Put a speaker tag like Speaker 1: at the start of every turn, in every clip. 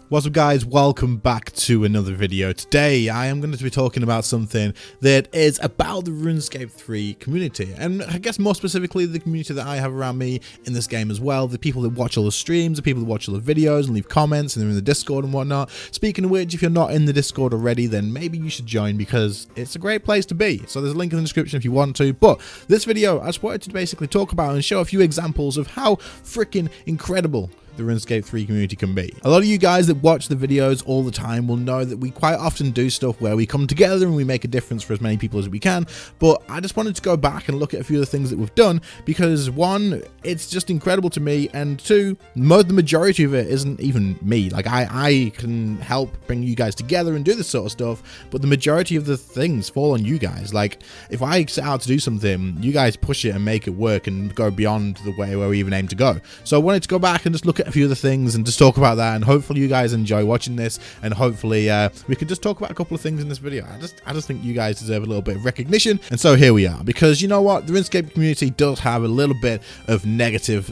Speaker 1: What's up guys, welcome back to another video. Today I am going to be talking about something that is about the RuneScape 3 community, and I guess more specifically the community that I have around me in this game as well, the people that watch all the streams, the people that watch all the videos and leave comments and they're in the Discord and whatnot. Speaking of which, if you're not in the Discord already, then maybe you should join because it's a great place to be. So there's a link in the description if you want to, but this video I just wanted to basically talk about and show a few examples of how freaking incredible the RuneScape 3 community can be. A lot of you guys that watch the videos all the time will know that we quite often do stuff where we come together and we make a difference for as many people as we can, but I just wanted to go back and look at a few of the things that we've done because one, it's just incredible to me, and two, the majority of it isn't even me. Like I can help bring you guys together and do this sort of stuff, but the majority of the things fall on you guys. Like if I set out to do something, you guys push it and make it work and go beyond the way where we even aim to go. So I wanted to go back and just look at a few other things and just talk about that, and hopefully you guys enjoy watching this, and hopefully we could just talk about a couple of things in this video. I just think you guys deserve a little bit of recognition, and so here we are, because you know what, the RuneScape community does have a little bit of negative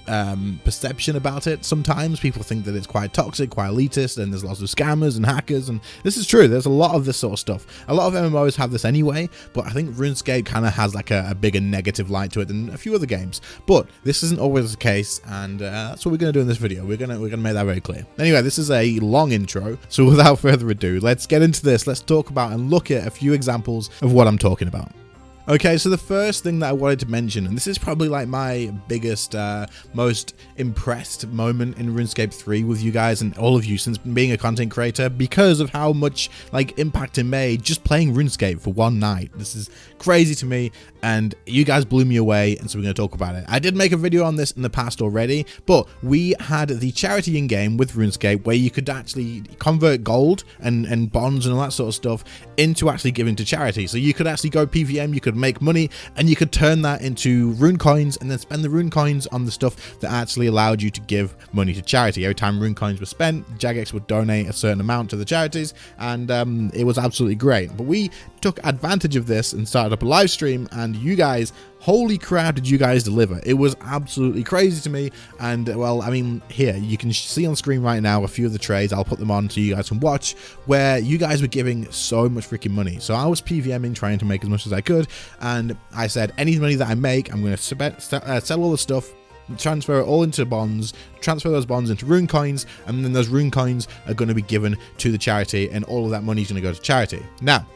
Speaker 1: perception about it. Sometimes people think that it's quite toxic, quite elitist, and there's lots of scammers and hackers, and this is true. There's a lot of this sort of stuff. A lot of MMOs have this anyway, but I think RuneScape kind of has like a bigger negative light to it than a few other games, but this isn't always the case, and that's what we're going to do in this video. We're gonna make that very clear. Anyway, this is a long intro, so without further ado, let's get into this. Let's talk about and look at a few examples of what I'm talking about. Okay, so the first thing that I wanted to mention, and this is probably like my biggest, most impressed moment in RuneScape 3 with you guys and all of you since being a content creator, because of how much like impact it made just playing RuneScape for one night. This is crazy to me, and you guys blew me away, and so we're going to talk about it. I did make a video on this in the past already, but we had the charity in-game with RuneScape where you could actually convert gold and bonds and all that sort of stuff into actually giving to charity. So you could actually go PVM, you could make money, and you could turn that into rune coins and then spend the rune coins on the stuff that actually allowed you to give money to charity. Every time rune coins were spent, Jagex would donate a certain amount to the charities, and it was absolutely great. But we took advantage of this and started up a live stream, and you guys, holy crap, did you guys deliver. It was absolutely crazy to me. And well, I mean, here you can see on screen right now a few of the trades. I'll put them on so you guys can watch, where you guys were giving so much freaking money. So I was PVMing, trying to make as much as I could, and I said any money that I make, I'm going to sell all the stuff, transfer it all into bonds, transfer those bonds into rune coins, and then those rune coins are going to be given to the charity, and all of that money is going to go to charity. Now,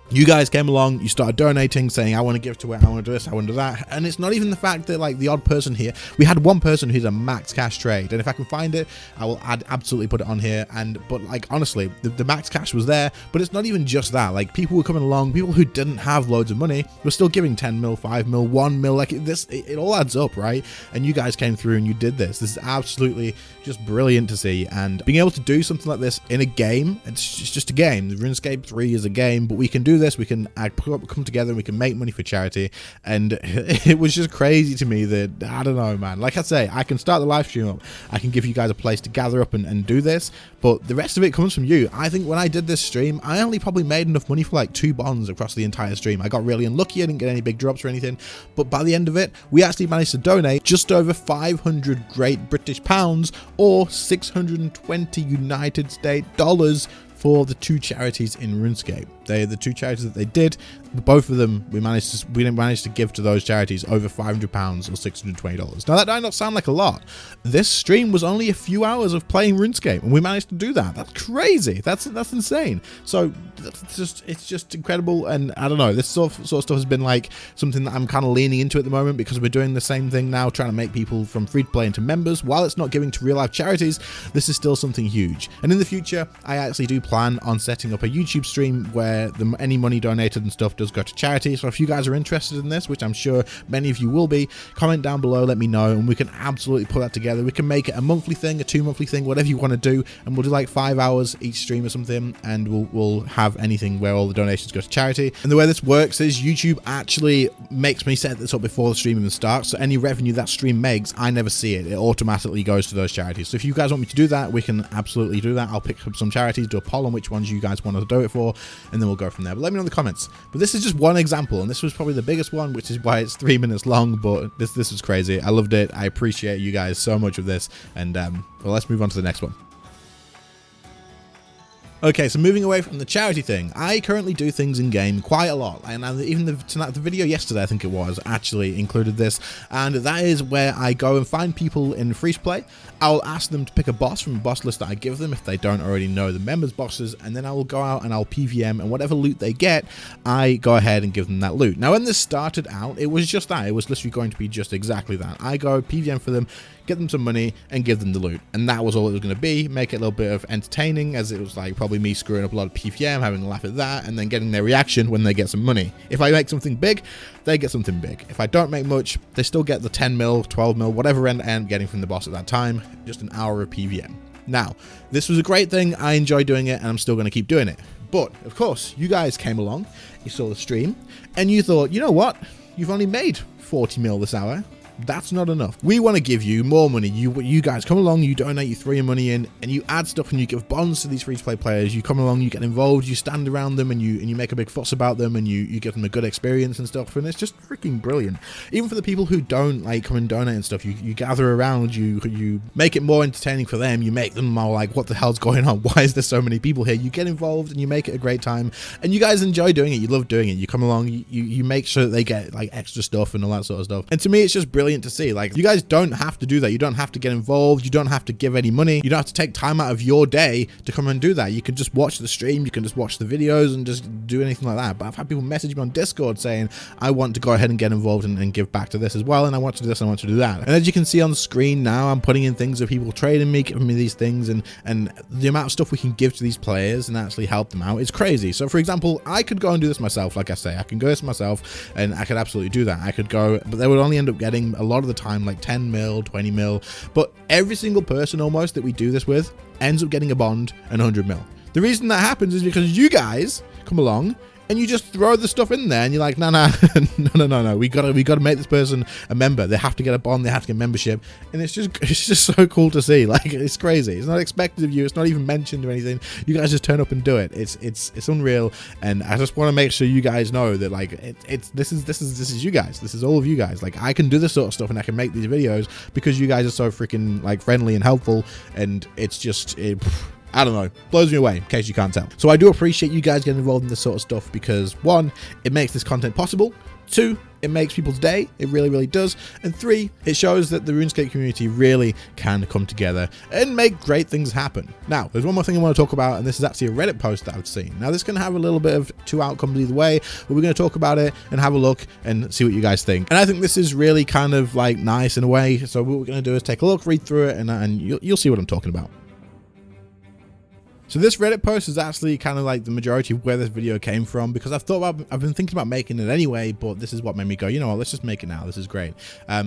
Speaker 1: you guys came along, you started donating, saying I want to give to it, I want to do this, I want to do that, and it's not even the fact that like the odd person here. We had one person who's a max cash trade, and if I can find it, I will absolutely put it on here. But like honestly, the max cash was there, but it's not even just that. Like people were coming along, people who didn't have loads of money were still giving 10 mil, 5 mil, 1 mil, like this, it all adds up, right? And you guys came through and you did this. This is absolutely just brilliant to see, and being able to do something like this in a game, it's just a game. The RuneScape 3 is a game, but we can do this, we can come together and we can make money for charity. And it was just crazy to me that, I don't know, man, like I say, I can start the live stream up, I can give you guys a place to gather up and do this, but the rest of it comes from you. I think when I did this stream, I only probably made enough money for like 2 bonds across the entire stream. I got really unlucky, I didn't get any big drops or anything, but by the end of it, we actually managed to donate just over 500 Great British pounds, or 620 United States dollars, for the 2 charities in RuneScape. They're the 2 charities that they did. Both of them, we didn't manage to give to those charities over £500 or $620. Now that might not sound like a lot. This stream was only a few hours of playing RuneScape, and we managed to do that. That's crazy. That's insane. So it's just incredible. And I don't know, this sort of stuff has been like something that I'm kind of leaning into at the moment, because we're doing the same thing now, trying to make people from free to play into members. While it's not giving to real life charities, this is still something huge. And in the future, I actually do plan on setting up a YouTube stream where any money donated and stuff does go to charity. So if you guys are interested in this, which I'm sure many of you will be, comment down below, let me know, and we can absolutely put that together. We can make it a monthly thing, a 2-monthly thing, whatever you want to do, and we'll do like 5 hours each stream or something, and we'll have anything where all the donations go to charity. And the way this works is YouTube actually makes me set this up before the stream even starts, so any revenue that stream makes, I never see it. It automatically goes to those charities. So if you guys want me to do that, we can absolutely do that. I'll pick up some charities, do a poll on which ones you guys want to do it for, and then we'll go from there. But let me know in the comments. But this is just one example, and this was probably the biggest one, which is why it's 3 minutes long, but this was crazy. I loved it. I appreciate you guys so much with this, and well, let's move on to the next one. Okay, so moving away from the charity thing, I currently do things in game quite a lot, and even the video yesterday, I think it was, actually included this, and that is where I go and find people in free to play. I'll ask them to pick a boss from a boss list that I give them if they don't already know the members bosses, and then I will go out and I'll PVM, and whatever loot they get, I go ahead and give them that loot. Now when this started out, it was just that, it was literally going to be just exactly that. I go PVM for them, get them some money, and give them the loot, and that was all it was going to be. Make it a little bit of entertaining, as it was like probably me screwing up a lot of PVM, having a laugh at that, and then getting their reaction when they get some money. If I make something big, they get something big. If I don't make much, they still get the 10 mil, 12 mil, whatever end I am getting from the boss at that time, just an hour of PVM. Now, this was a great thing, I enjoy doing it, and I'm still going to keep doing it. But, of course, you guys came along, you saw the stream, and you thought, you know what, you've only made 40 mil this hour. That's not enough. We want to give you more money. You guys come along, you donate, you throw your money in, and you add stuff and you give bonds to these free-to-play players. You come along, you get involved, you stand around them, and you make a big fuss about them, and you give them a good experience and stuff, and it's just freaking brilliant. Even for the people who don't like come and donate and stuff, you gather around, you make it more entertaining for them, you make them all like, what the hell's going on? Why is there so many people here? You get involved and you make it a great time, and you guys enjoy doing it, you love doing it. You come along, you make sure that they get like extra stuff and all that sort of stuff. And to me, it's just brilliant to see. Like, you guys don't have to do that. You don't have to get involved. You don't have to give any money. You don't have to take time out of your day to come and do that. You can just watch the stream. You can just watch the videos and just do anything like that. But I've had people message me on Discord saying, I want to go ahead and get involved and give back to this as well. And I want to do this, I want to do that. And as you can see on the screen now, I'm putting in things of people trading me, giving me these things, and the amount of stuff we can give to these players and actually help them out is crazy. So for example, I could go and do this myself. Like I say, I can go this myself and I could absolutely do that. I could go, but they would only end up getting a lot of the time like 10 mil, 20 mil, but every single person almost that we do this with ends up getting a bond and 100 mil. The reason that happens is because you guys come along and you just throw the stuff in there and you're like, no, we gotta make this person a member. They have to get a bond, they have to get membership. And it's just so cool to see. Like, it's crazy. It's not expected of you, it's not even mentioned or anything. You guys just turn up and do it. It's unreal. And I just want to make sure you guys know that like this is you guys. This is all of you guys. Like, I can do this sort of stuff and I can make these videos because you guys are so freaking like friendly and helpful, and it's just I don't know, blows me away, in case you can't tell. So I do appreciate you guys getting involved in this sort of stuff because 1, it makes this content possible. 2, it makes people's day. It really, really does. And 3, it shows that the RuneScape community really can come together and make great things happen. Now, there's one more thing I want to talk about, and this is actually a Reddit post that I've seen. Now, this can have a little bit of 2 outcomes either way, but we're going to talk about it and have a look and see what you guys think. And I think this is really kind of like nice in a way. So what we're going to do is take a look, read through it, and you'll see what I'm talking about. So this Reddit post is actually kind of like the majority of where this video came from, because I've been thinking about making it anyway, but this is what made me go, you know what, let's just make it now. This is great.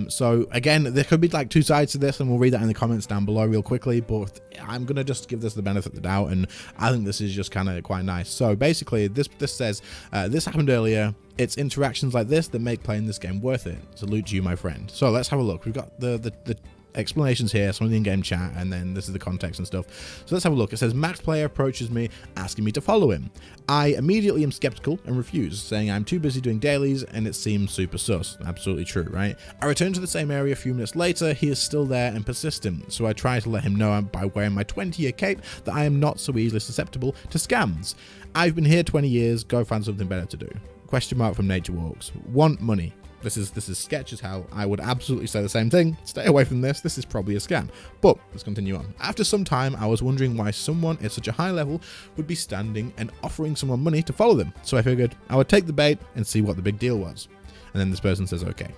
Speaker 1: So again, there could be like 2 sides to this, and we'll read that in the comments down below real quickly, but I'm going to just give this the benefit of the doubt, and I think this is just kind of quite nice. So basically, this says, this happened earlier. It's interactions like this that make playing this game worth it. Salute to you, my friend. So let's have a look. We've got the explanations here, some of the in-game chat, and then this is the context and stuff. So let's have a look. It says, Max player approaches me asking me to follow him. I immediately am skeptical and refuse, saying I'm too busy doing dailies and it seems super sus. Absolutely true, right? I return to the same area a few minutes later. He is still there and persistent, so I try to let him know by wearing my 20-year cape that I am not so easily susceptible to scams. I've been here 20 years, go find something better to do. Question mark from Nature Walks. Want money. This is sketch as hell. I would absolutely say the same thing. Stay away from this. This is probably a scam. But let's continue on. After some time, I was wondering why someone at such a high level would be standing and offering someone money to follow them. So I figured I would take the bait and see what the big deal was. And then this person says, okay.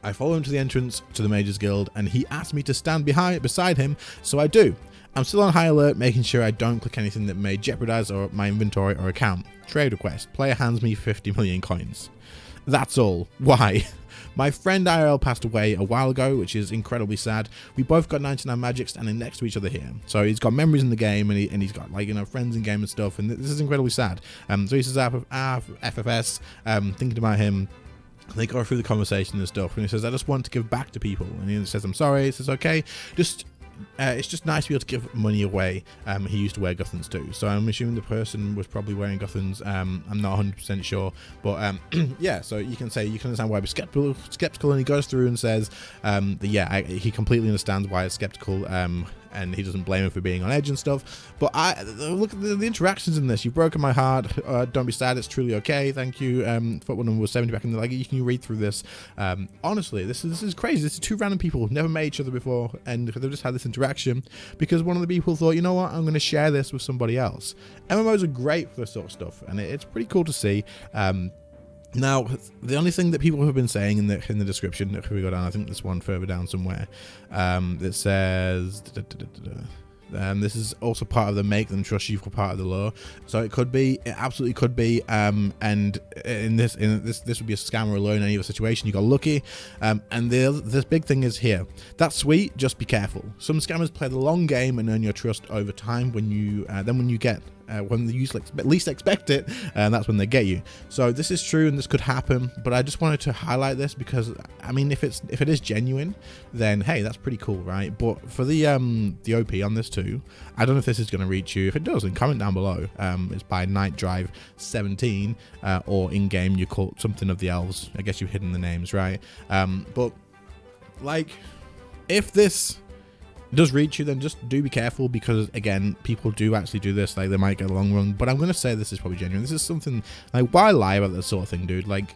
Speaker 1: I follow him to the entrance to the Mages Guild, and he asked me to stand beside him, so I do. I'm still on high alert, making sure I don't click anything that may jeopardize my inventory or account. Trade request. Player hands me 50 million coins. That's all. Why? My friend IRL passed away a while ago, which is incredibly sad. We both got 99 magic standing next to each other here. So he's got memories in the game, and he's got, like, you know, friends in game and stuff, and this is incredibly sad. So he says, FFS, thinking about him. They go through the conversation and stuff, and he says, I just want to give back to people. And he says, I'm sorry. He says, okay, it's just nice to be able to give money away. He used to wear Guthans too, so I'm assuming the person was probably wearing Guthans. I'm not 100% sure, but yeah, so you can understand why he's skeptical, and he goes through and says that yeah, he completely understands why it's skeptical. and he doesn't blame him for being on edge and stuff. But look at the interactions in this. You've broken my heart. Don't be sad. It's truly okay. Thank you. Football number was 70 back in the like. You can read through this. Honestly, this is crazy. This is two random people who've never met each other before, and they've just had this interaction because one of the people thought, you know what, I'm going to share this with somebody else. MMOs are great for this sort of stuff, and it's pretty cool to see. Now, the only thing that people have been saying in the description, if we go down, I think there's one further down somewhere, that says this is also part of the make them trust you for part of the lore. So it could be, it absolutely could be, and in this would be a scam or a lure in any other situation. You got lucky, and this big thing is here. That's sweet. Just be careful. Some scammers play the long game and earn your trust over time. When you when you least expect it, and that's when they get you. So this is true, and this could happen. But I just wanted to highlight this because, I mean, if it is genuine, then hey, that's pretty cool, right? But for the OP on this too, I don't know if this is going to reach you. If it does, then comment down below. It's by Night Drive 17, or in game you call it something of the elves. I guess you've hidden the names, right? But like, if this does reach you, then just do be careful, because again, people do actually do this. Like, they might get a long run, but I'm gonna say this is probably genuine. This is something like, why lie about this sort of thing, dude? Like,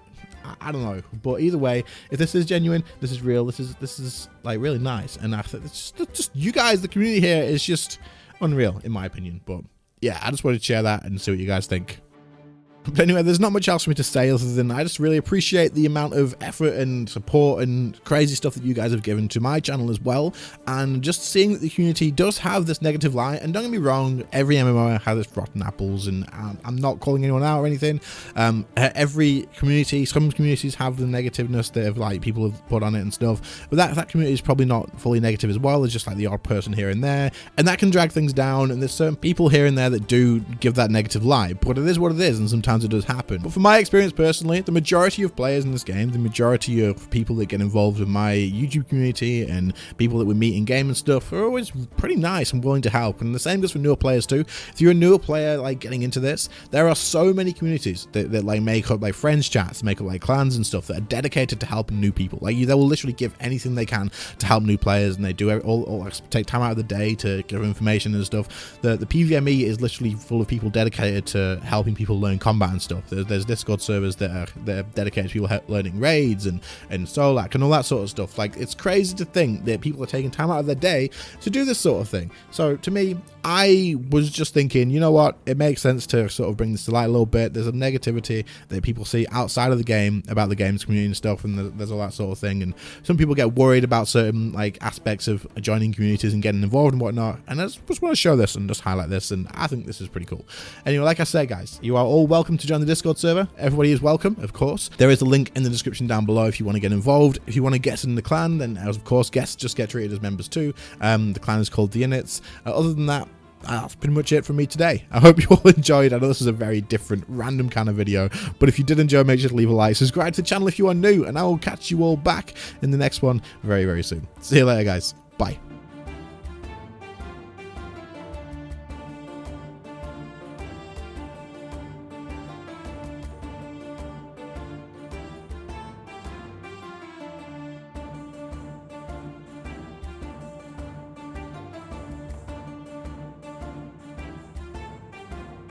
Speaker 1: I don't know, but either way, if this is genuine, this is real, this is like really nice, and I think it's just you guys, the community here is just unreal in my opinion. But yeah, I just wanted to share that and see what you guys think. But anyway, there's not much else for me to say other than I just really appreciate the amount of effort and support and crazy stuff that you guys have given to my channel as well, and just seeing that the community does have this negative light. And don't get me wrong, every MMO has its rotten apples, and I'm not calling anyone out or anything. Every community, some communities have the negativeness that like people have put on it and stuff, but that community is probably not fully negative as well. There's just like the odd person here and there, and that can drag things down, and there's certain people here and there that do give that negative light, but it is what it is, and sometimes it does happen. But from my experience personally, the majority of players in this game, the majority of people that get involved in my YouTube community and people that we meet in game and stuff, are always pretty nice and willing to help. And the same goes for newer players too. If you're a newer player like getting into this, there are so many communities that like make up like friends chats, make up like clans and stuff that are dedicated to helping new people. Like, they will literally give anything they can to help new players, and they do all take time out of the day to give information and stuff. The PvME is literally full of people dedicated to helping people learn combat and stuff. There's Discord servers that are dedicated to people learning raids and Solak and all that sort of stuff. Like, it's crazy to think that people are taking time out of their day to do this sort of thing. So to me, I was just thinking, you know what, it makes sense to sort of bring this to light a little bit. There's a negativity that people see outside of the game about the games community and stuff, and there's all that sort of thing, and some people get worried about certain like aspects of joining communities and getting involved and whatnot, and I just want to show this and just highlight this, and I think this is pretty cool. Anyway, like I said, guys, you are all welcome to join the Discord server. Everybody is welcome, of course. There is a link in the description down below if you want to get involved. If you want to get in the clan, then of course guests just get treated as members too. The clan is called the Inits. Other than that, that's pretty much it from me today. I hope you all enjoyed. I know this is a very different, random kind of video, but if you did enjoy, make sure to leave a like, subscribe to the channel if you are new, and I will catch you all back in the next one very, very soon. See you later, guys. Bye.